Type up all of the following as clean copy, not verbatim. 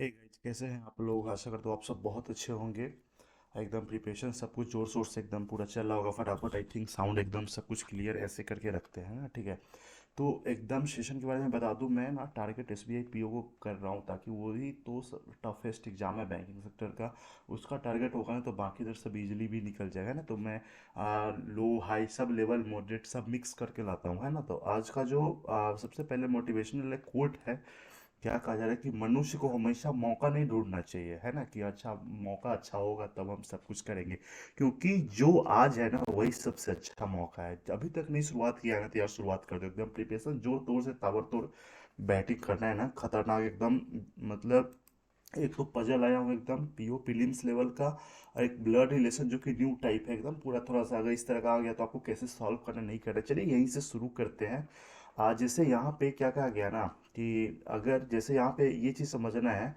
Hey guys, कैसे हैं आप लोग। आशा करता हूँ आप सब बहुत अच्छे होंगे। एकदम प्रिपरेशन सब कुछ जोर शोर से एकदम पूरा चल रहा होगा फटाफट। आई थिंक साउंड एकदम सब कुछ क्लियर ऐसे करके रखते हैं ना, ठीक है। तो एकदम सेशन के बारे में बता दूं, मैं ना टारगेट एसबीआई पीओ को कर रहा हूँ ताकि वो ही तो टफेस्ट एग्जाम है बैंकिंग सेक्टर का। उसका टारगेट होगा ना तो बाकी इधर सब इजीली भी निकल जाएगा ना। तो मैं लो हाई सब लेवल मॉडरेट सब मिक्स करके लाता हूँ, है ना। तो आज का जो सबसे पहले मोटिवेशनल कोट है, क्या कहा जा रहा है कि मनुष्य को हमेशा मौका नहीं ढूंढना चाहिए, है ना। कि अच्छा मौका अच्छा होगा तब हम सब कुछ करेंगे, क्योंकि जो आज है ना वही सबसे अच्छा मौका है। अभी तक नहीं शुरुआत किया है ना तो यार शुरुआत कर दो। एकदम प्रिपरेशन जोर तोड़ से ताबड़तोड़ बैटिंग करना है ना, खतरनाक एकदम। मतलब एक तो पजल आया हूँ एकदम पीओ प्रीलिम्स लेवल का, और एक ब्लड रिलेशन जो कि न्यू टाइप है एकदम पूरा। थोड़ा सा अगर इस तरह का आ गया तो आपको कैसे सॉल्व करना नहीं करना। चलिए यहीं से शुरू करते हैं। आज जैसे यहाँ पे क्या कहा गया ना कि अगर जैसे यहाँ पे ये चीज़ समझना है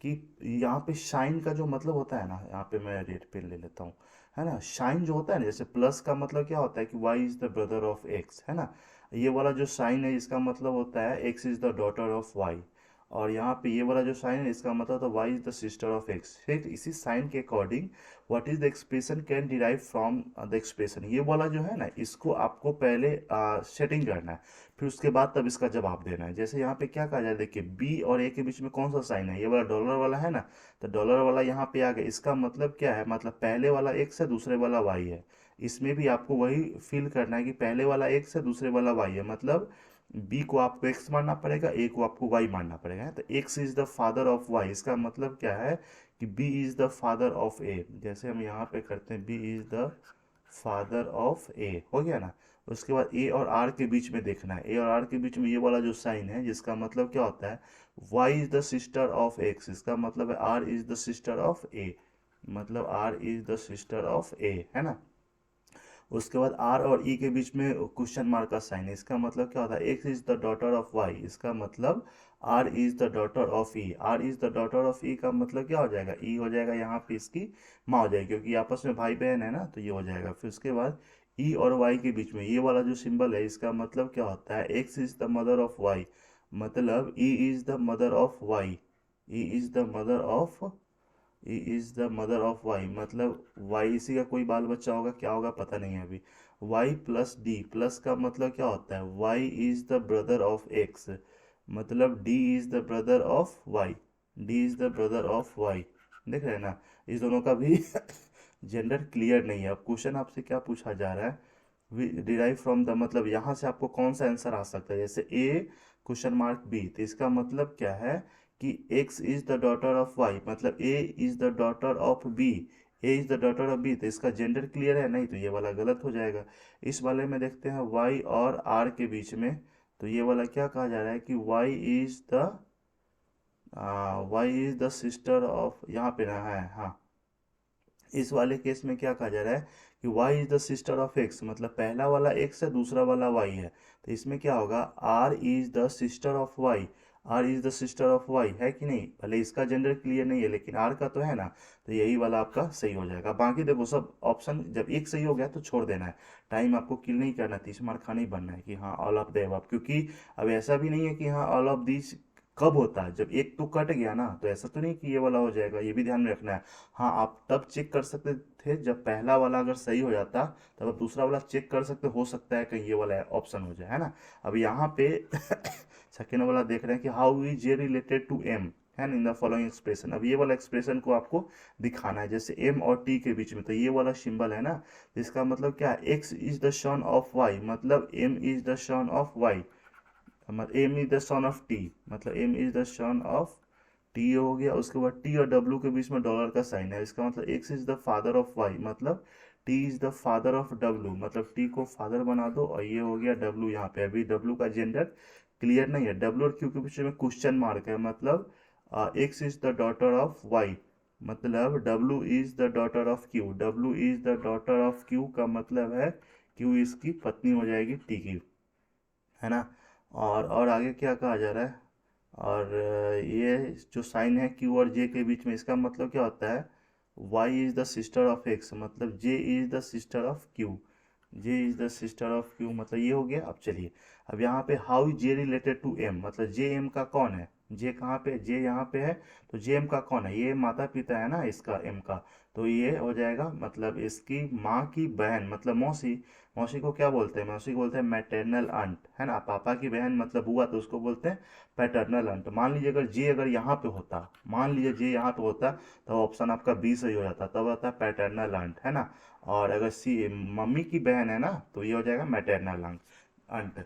कि यहाँ पे शाइन का जो मतलब होता है ना, यहाँ पे मैं रेड पेन ले लेता हूँ, है ना। शाइन जो होता है ना, जैसे प्लस का मतलब क्या होता है कि y is the brother of x, है ना। ये वाला जो साइन है इसका मतलब होता है x is the daughter of y. और यहाँ पे ये वाला जो साइन है इसका मतलब तो y is the sister of x. फिर इसी साइन के according what is the expression can derive from the expression, ये वाला जो है ना इसको आपको पहले सेटिंग करना है, फिर उसके बाद तब इसका जवाब देना है। जैसे यहाँ पे क्या कहा जाए, देखिए बी और ए के बीच में कौन सा साइन है, ये वाला डॉलर वाला है ना। तो डॉलर वाला यहाँ पे आ गया, इसका मतलब क्या है, मतलब पहले वाला एक्स है दूसरे वाला वाई है। इसमें भी आपको वही फील करना है कि पहले वाला एक्स है दूसरे वाला वाई है, मतलब बी को आपको एक्स मानना पड़ेगा, ए को आपको वाई मानना पड़ेगा। तो X is the father of Y, इसका मतलब क्या है कि B is the father of A. जैसे हम यहाँ पे करते हैं B is the father of A, हो गया ना। उसके बाद ए और आर के बीच में देखना है, ए और आर के बीच में ये वाला जो साइन है जिसका मतलब क्या होता है Y is the sister of X, इसका मतलब है R is the sister of A, मतलब R is the sister of A, है ना। उसके बाद आर और ई के बीच में क्वेश्चन मार्क का साइन है, इसका मतलब क्या होता है x is the daughter of Y, इसका मतलब R is the daughter of E. R is the daughter of E का मतलब क्या हो जाएगा, ई हो जाएगा यहाँ पे इसकी माँ हो जाएगी, क्योंकि आपस में भाई बहन है ना, तो ये हो जाएगा। फिर उसके बाद ई और वाई के बीच में ये वाला जो सिंबल है इसका मतलब क्या होता है x is the mother of Y, मतलब E is the mother of Y. E is the mother of E is the mother of Y, मतलब वाई इसी का कोई बाल बच्चा होगा, क्या होगा पता नहीं है अभी। वाई प्लस डी, प्लस का मतलब क्या होता है Y is the brother of X, मतलब D is the brother of Y. D is the brother of Y, देख रहे हैं ना। इस दोनों का भी जेंडर क्लियर नहीं है। अब क्वेश्चन आपसे क्या पूछा जा रहा है, डिराइव फ्रॉम द, मतलब यहाँ से आपको कौन सा आंसर आ सकता है। जैसे ए क्वेश्चन मार्क बी, तो इसका मतलब क्या है कि x is the daughter of y, मतलब a is the daughter of b, a is the daughter of b, तो इसका जेंडर क्लियर है नहीं, तो ये वाला गलत हो जाएगा। इस वाले में देखते हैं y और r के बीच में, तो ये वाला क्या कहा जा रहा है कि y is the sister of, यहाँ पे ना है हाँ। इस वाले केस में क्या कहा जा रहा है कि y is the sister of x, मतलब पहला वाला x है दूसरा वाला y है, तो इसमें क्या होगा r is the sister of y। r is the sister of y है कि नहीं, भले इसका जेंडर क्लियर नहीं है लेकिन r का तो है ना, तो यही वाला आपका सही हो जाएगा। बाकी देखो सब ऑप्शन जब एक सही हो गया तो छोड़ देना है, टाइम आपको किल नहीं करना, 30 मार्क खाना ही बनना है कि हाँ ऑल ऑफ द अबव। क्योंकि अब ऐसा भी नहीं है कि हाँ ऑल ऑफ दिस कब होता है, जब एक तो कट गया ना, तो ऐसा तो नहीं कि ये वाला हो जाएगा, ये भी ध्यान में रखना है। हाँ आप तब चेक कर सकते थे जब पहला वाला अगर सही हो जाता, तब आप दूसरा वाला चेक कर सकते हो सकता है कहीं ये वाला ऑप्शन हो जाए, है ना। अब यहाँ पे सेकेंड वाला देख रहे हैं कि how is J related to M, है ना, इन द फॉलोइंग एक्सप्रेशन। अब ये वाला एक्सप्रेशन को आपको दिखाना है, जैसे एम और टी के बीच में, तो ये वाला सिंबल है ना, इसका मतलब क्या है x is the son of Y, मतलब M is the son of Y, मतलब M is the son of T, मतलब M is the son of T हो गया। उसके बाद टी और डब्ल्यू के बीच में डॉलर का साइन है, इसका मतलब X is the father of Y, मतलब T is the father of W, मतलब टी को फादर बना दो, और ये हो गया डब्ल्यू। यहाँ पे अभी डब्ल्यू का जेंडर क्लियर नहीं है, डब्ल्यू और क्यू के बीच में क्वेश्चन मार्क है, मतलब X is the daughter of Y, मतलब W is the daughter of Q, W is the daughter of Q का मतलब है क्यू इसकी पत्नी हो जाएगी टी की, है ना। और आगे क्या कहा जा रहा है, और ये जो साइन है क्यू और जे के बीच में, इसका मतलब क्या होता है Y is the sister of X, मतलब J is the sister of Q, J is the sister of Q, मतलब ये हो गया। अब चलिए अब यहाँ पे how J related to M, मतलब जे एम का कौन है, जे कहाँ पे, जे यहाँ पे है, तो जे एम का कौन है, ये माता पिता है ना इसका, एम का। तो ये हो जाएगा मतलब इसकी माँ की बहन मतलब मौसी। मौसी को क्या बोलते हैं, मौसी को बोलते हैं मैटरनल आंट, है ना। पापा की बहन मतलब बुआ, तो उसको बोलते हैं पैटर्नल आंट। मान लीजिए अगर जे अगर यहाँ पे होता, मान लीजिए जे यहाँ पे होता, तो ऑप्शन आपका बी सही हो जाता, तब आता है पैटर्नल आंट, है ना। और अगर सी मम्मी की बहन है ना, तो ये हो जाएगा मैटरनल आंट। आंट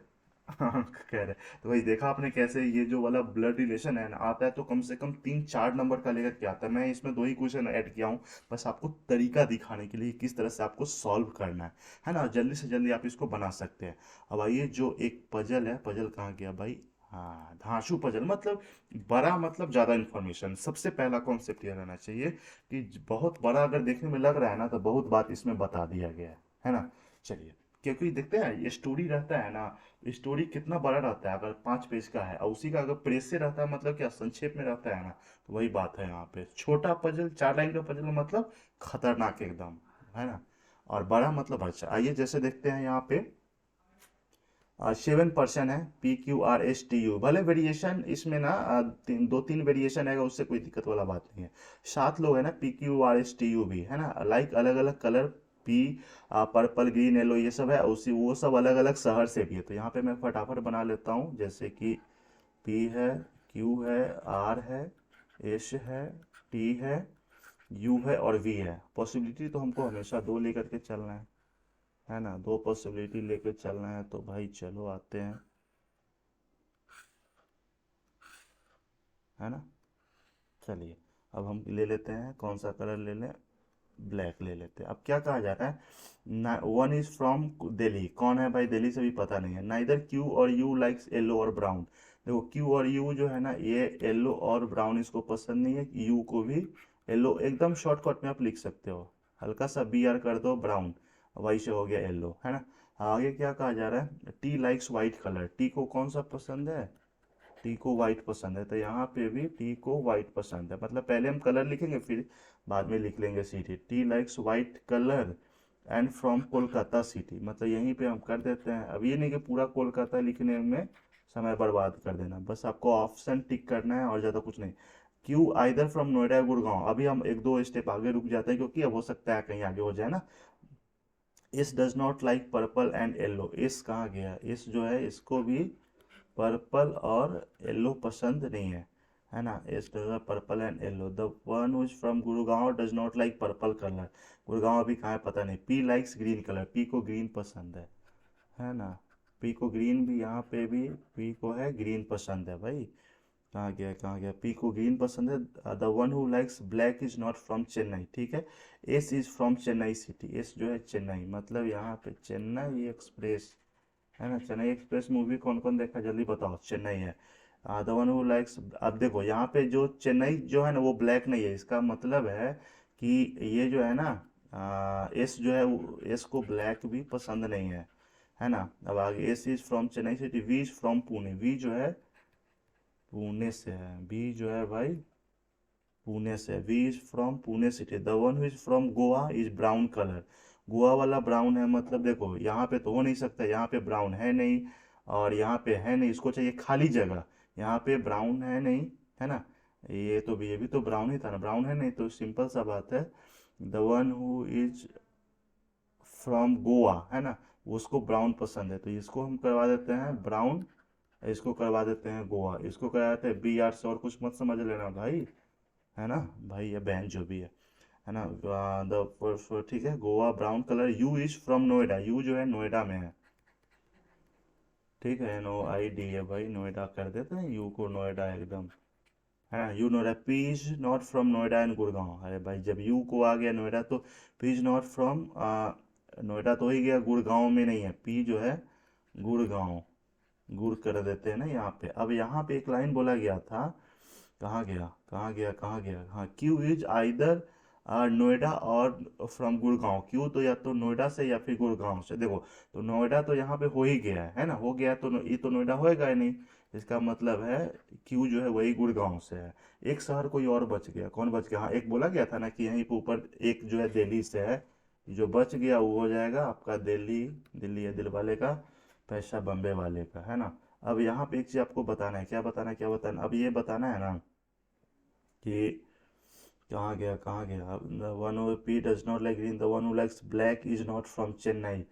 कह रहे। तो वही देखा आपने कैसे ये जो वाला ब्लड रिलेशन है ना आता है, तो कम से कम 3-4 नंबर का लेकर के आता है। मैं इसमें 2 ही क्वेश्चन ऐड किया हूँ बस आपको तरीका दिखाने के लिए, किस तरह से आपको सॉल्व करना है ना। जल्दी से जल्दी आप इसको बना सकते हैं। अब आइए, जो एक पजल है, पजल कहाँ गया भाई, हाँ धांसू पजल, मतलब बड़ा मतलब ज्यादा इंफॉर्मेशन। सबसे पहला कॉन्सेप्ट ये रहना चाहिए कि बहुत बड़ा अगर देखने में लग रहा है ना, तो बहुत बात इसमें बता दिया गया है ना। चलिए, क्योंकि देखते हैं ये स्टोरी रहता है ना, स्टोरी कितना बड़ा रहता है, अगर 5 पेज का है और उसी का अगर प्रेस से रहता है, मतलब क्या संक्षेप में रहता है ना, तो वही बात है यहाँ पे। छोटा पजल 4 लाइन का पजल मतलब खतरनाक एकदम, है ना। और बड़ा मतलब अच्छा। आइए जैसे देखते हैं यहाँ पे 7% है, PQRSTU। भले वेरिएशन इसमें ना 2-3 वेरिएशन आएगा, उससे कोई दिक्कत वाला बात नहीं है। 7 लोग है ना, PQRSTU भी है ना, लाइक अलग अलग colour, P purple green yellow ये सब है, उसी वो सब अलग अलग शहर से भी है। तो यहाँ पे मैं फटाफट बना लेता हूँ, जैसे कि P है, Q है, R है, S है, T है, U है और V है। पॉसिबिलिटी तो हमको हमेशा 2 लेकर के चलना है ना, 2 पॉसिबिलिटी लेकर चलना है। तो भाई चलो आते हैं, है ना। चलिए, अब हम ले लेते हैं, कौन सा कलर ले लें, ब्लैक ले लेते हैं। अब क्या कहा जा रहा है, वन इज फ्रॉम दिल्ली, कौन है भाई, दिल्ली से भी पता नहीं है। नाइदर क्यू और यू लाइक्स येलो और ब्राउन। देखो क्यू और यू जो है ना, ये येलो और ब्राउन इसको पसंद नहीं है, यू को भी येलो, एकदम शॉर्टकट में आप लिख सकते हो, हल्का सा बी आर कर दो ब्राउन, वही से हो गया येलो, है ना। आगे क्या कहा जा रहा है, T likes white colour, T को कौन सा पसंद है, टी को वाइट पसंद है। तो यहाँ पे भी टी को वाइट पसंद है, मतलब पहले हम कलर लिखेंगे फिर बाद में लिख लेंगे city. T likes white colour and from Kolkata city, मतलब यहीं पे हम कर देते हैं। अब ये नहीं कि पूरा कोलकाता लिखने में समय बर्बाद कर देना, बस आपको ऑप्शन टिक करना है और ज़्यादा कुछ नहीं। क्यू आइदर फ्रॉम नोएडा या गुड़गांव, अभी हम 1-2 स्टेप आगे रुक जाते हैं, क्योंकि अब हो सकता है कहीं आगे हो जाए ना। इस does not like purple and yellow, इस कहाँ गया, इस जो है इसको भी पर्पल और येलो पसंद नहीं है ना। इस purple and yellow. The one who is from Gurgaon does not like purple colour, Gurgaon अभी कहाँ है पता नहीं। P likes green colour, P को ग्रीन पसंद है ना। पी को ग्रीन भी, यहाँ पे भी पी को है ग्रीन पसंद है भाई। कहाँ गया, कहाँ गया, पी को ग्रीन पसंद है। The one who likes black is not from Chennai, ठीक है। S is from Chennai city, S जो है चेन्नई, मतलब यहाँ पे चेन्नई एक्सप्रेस, है ना। चेन्नई एक्सप्रेस मूवी कौन कौन देखा जल्दी बताओ, चेन्नई है। द वन हु लाइक्स, अब देखो यहाँ पे जो चेन्नई जो है ना, वो ब्लैक नहीं है, इसका मतलब है कि ये जो है ना, एस जो है, एस को ब्लैक भी पसंद नहीं है ना। अब आगे, S is from Chennai city, V is from Pune, V जो है पुणे से है, वी जो है भाई पुणे से, V is from Pune city. The one is from Goa is brown colour, Goa वाला ब्राउन है, मतलब देखो यहाँ पे तो हो नहीं सकता, यहाँ पे ब्राउन है नहीं और यहाँ पे है नहीं, इसको चाहिए खाली जगह। यहाँ पे ब्राउन है नहीं, है ना। ये तो भी, ये भी तो ब्राउन ही था ना, ब्राउन है नहीं, तो सिंपल सा बात है। The one who is from Goa, है ना, उसको ब्राउन पसंद है, तो इसको हम करवा देते हैं ब्राउन, इसको करवा देते हैं गोवा, इसको करवा देते हैं बी आर से, और कुछ मत समझ लेना भाई, है ना। भाई या बहन जो भी है ना। द ठीक है, Goa brown colour. You is from Noida, you जो है नोएडा में है, ठीक है, NOID है भाई, नोएडा कर देते हैं यू को, नोएडा एकदम, है ना। You Noida. P is not from Noida and Gurgaon, अरे भाई जब यू को आ गया नोएडा, तो P is not from Noida तो हो ही गया, गुड़गांव में नहीं है, पी जो है गुड़गांव, गुड़ कर देते हैं ना यहाँ पे। अब यहाँ पे एक लाइन बोला गया था, कहाँ गया, कहाँ गया, कहाँ गया, हाँ, क्यू इज आइदर नोएडा और फ्रॉम गुड़गांव, क्यू तो या तो नोएडा से या फिर गुड़गांव से। देखो, तो नोएडा तो यहाँ पे हो ही गया है ना, हो गया, तो ये तो नोएडा होएगा ही नहीं, इसका मतलब है क्यू जो है वही गुड़गांव से है। एक शहर कोई और बच गया, कौन बच गया, हाँ एक बोला गया था ना कि यहीं पे ऊपर एक जो है दिल्ली से है, जो बच गया वो हो जाएगा आपका दिल्ली, दिल्ली है दिल वाले का, पैसा बम्बे वाले का, है ना। अब यहाँ पे एक चीज़ आपको बताना है, क्या बताना है, क्या बताना, अब ये बताना है ना कि कहाँ गया, the one who P does not like green, the one who likes black is not from Chennai.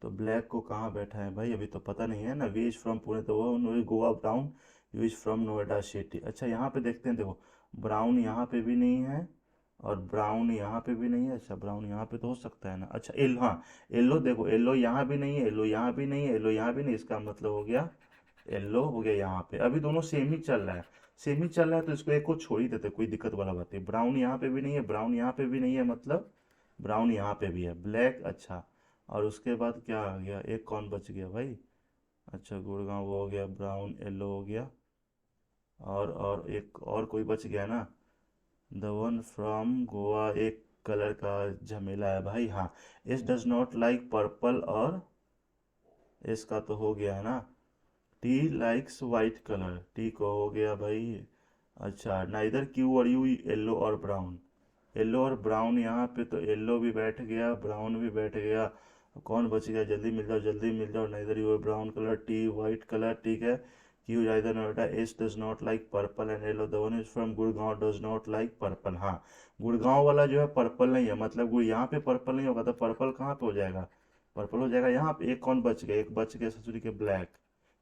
तो ब्लैक को कहाँ बैठा है भाई, अभी तो पता नहीं है ना। वी इज फ्रॉम पुणे, तो वो Goa brown, you is from Noida city. अच्छा यहाँ पे देखते हैं, देखो ब्राउन यहाँ पे भी नहीं है और ब्राउन यहाँ पे भी नहीं है। अच्छा ब्राउन यहाँ पे तो हो सकता है ना। अच्छा एल, हाँ येलो, देखो येलो यहाँ भी नहीं है, येलो यहाँ भी नहीं है, येलो यहाँ भी नहीं, इसका मतलब हो गया येलो हो गया यहाँ पे। अभी दोनों सेम ही चल रहा है, सेम ही चल रहा है, तो इसको एक को छोड़ ही देते, कोई दिक्कत वाला बात नहीं। ब्राउन यहाँ पे भी नहीं है, ब्राउन यहाँ पे भी नहीं है, मतलब ब्राउन यहाँ पे भी है, ब्लैक। अच्छा और उसके बाद क्या आ गया, एक कौन बच गया भाई। अच्छा गुड़गांव वो हो गया, ब्राउन येलो हो गया, और एक और कोई बच गया ना, द वन फ्रॉम गोवा, एक कलर का झमेला है भाई। हाँ इस डज नॉट लाइक पर्पल, और इसका तो हो गया है ना, T likes white colour, T को हो गया भाई। अच्छा नाइदर क्यू और यू, येलो और ब्राउन, येलो और ब्राउन यहाँ पे तो येलो भी बैठ गया, ब्राउन भी बैठ गया, कौन बच गया, जल्दी मिल जाओ, जल्दी मिल जाओ। Neither you brown colour, tea white colour, ठीक है। Q either Noida, S does not like purple and yellow, the one is from Gurgaon does not like purple. हाँ गुड़गांव वाला जो है पर्पल नहीं है, मतलब यहाँ पे पर्पल नहीं होगा, तो पर्पल कहाँ पे हो जाएगा, पर्पल हो जाएगा यहाँ पे। एक कौन बच गया, एक बच गया ससुरी के ब्लैक,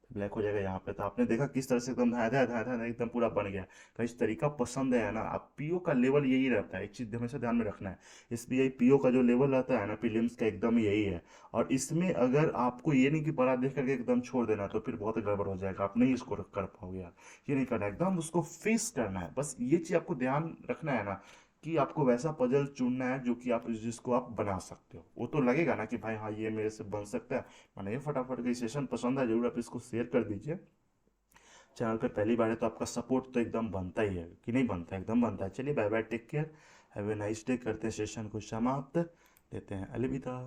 ब्लैक हो जाएगा यहाँ पे। तो आपने देखा किस तरह से एकदम धाया धाया धाया धाया एकदम पूरा बन गया। तो इस तरीका पसंद है ना। आप पीओ का लेवल यही रहता है, एक चीज हमेशा ध्यान में रखना है, एसबीआई पीओ का जो लेवल रहता है ना प्रीलिम्स का, एकदम यही है। और इसमें अगर आपको ये नहीं कि बड़ा देख करके एकदम छोड़ देना, तो फिर बहुत गड़बड़ हो जाएगा, आप नहीं इसको कर पाओगे यार। ये नहीं करना, एकदम उसको फेस करना है, बस ये चीज आपको ध्यान रखना है ना, कि आपको वैसा पजल चुनना है जो कि आप जिसको आप बना सकते हो। वो तो लगेगा ना कि भाई हाँ ये मेरे से बन सकता है, बनाइए फटाफट। का सेशन पसंद है जरूर आप इसको शेयर कर दीजिए। चैनल पे पहली बार है तो आपका सपोर्ट तो एकदम बनता ही है, कि नहीं बनता है, एकदम बनता है। चलिए bye bye, take care, have a nice day, करते हैं सेशन को समाप्त, देते हैं अलविदा।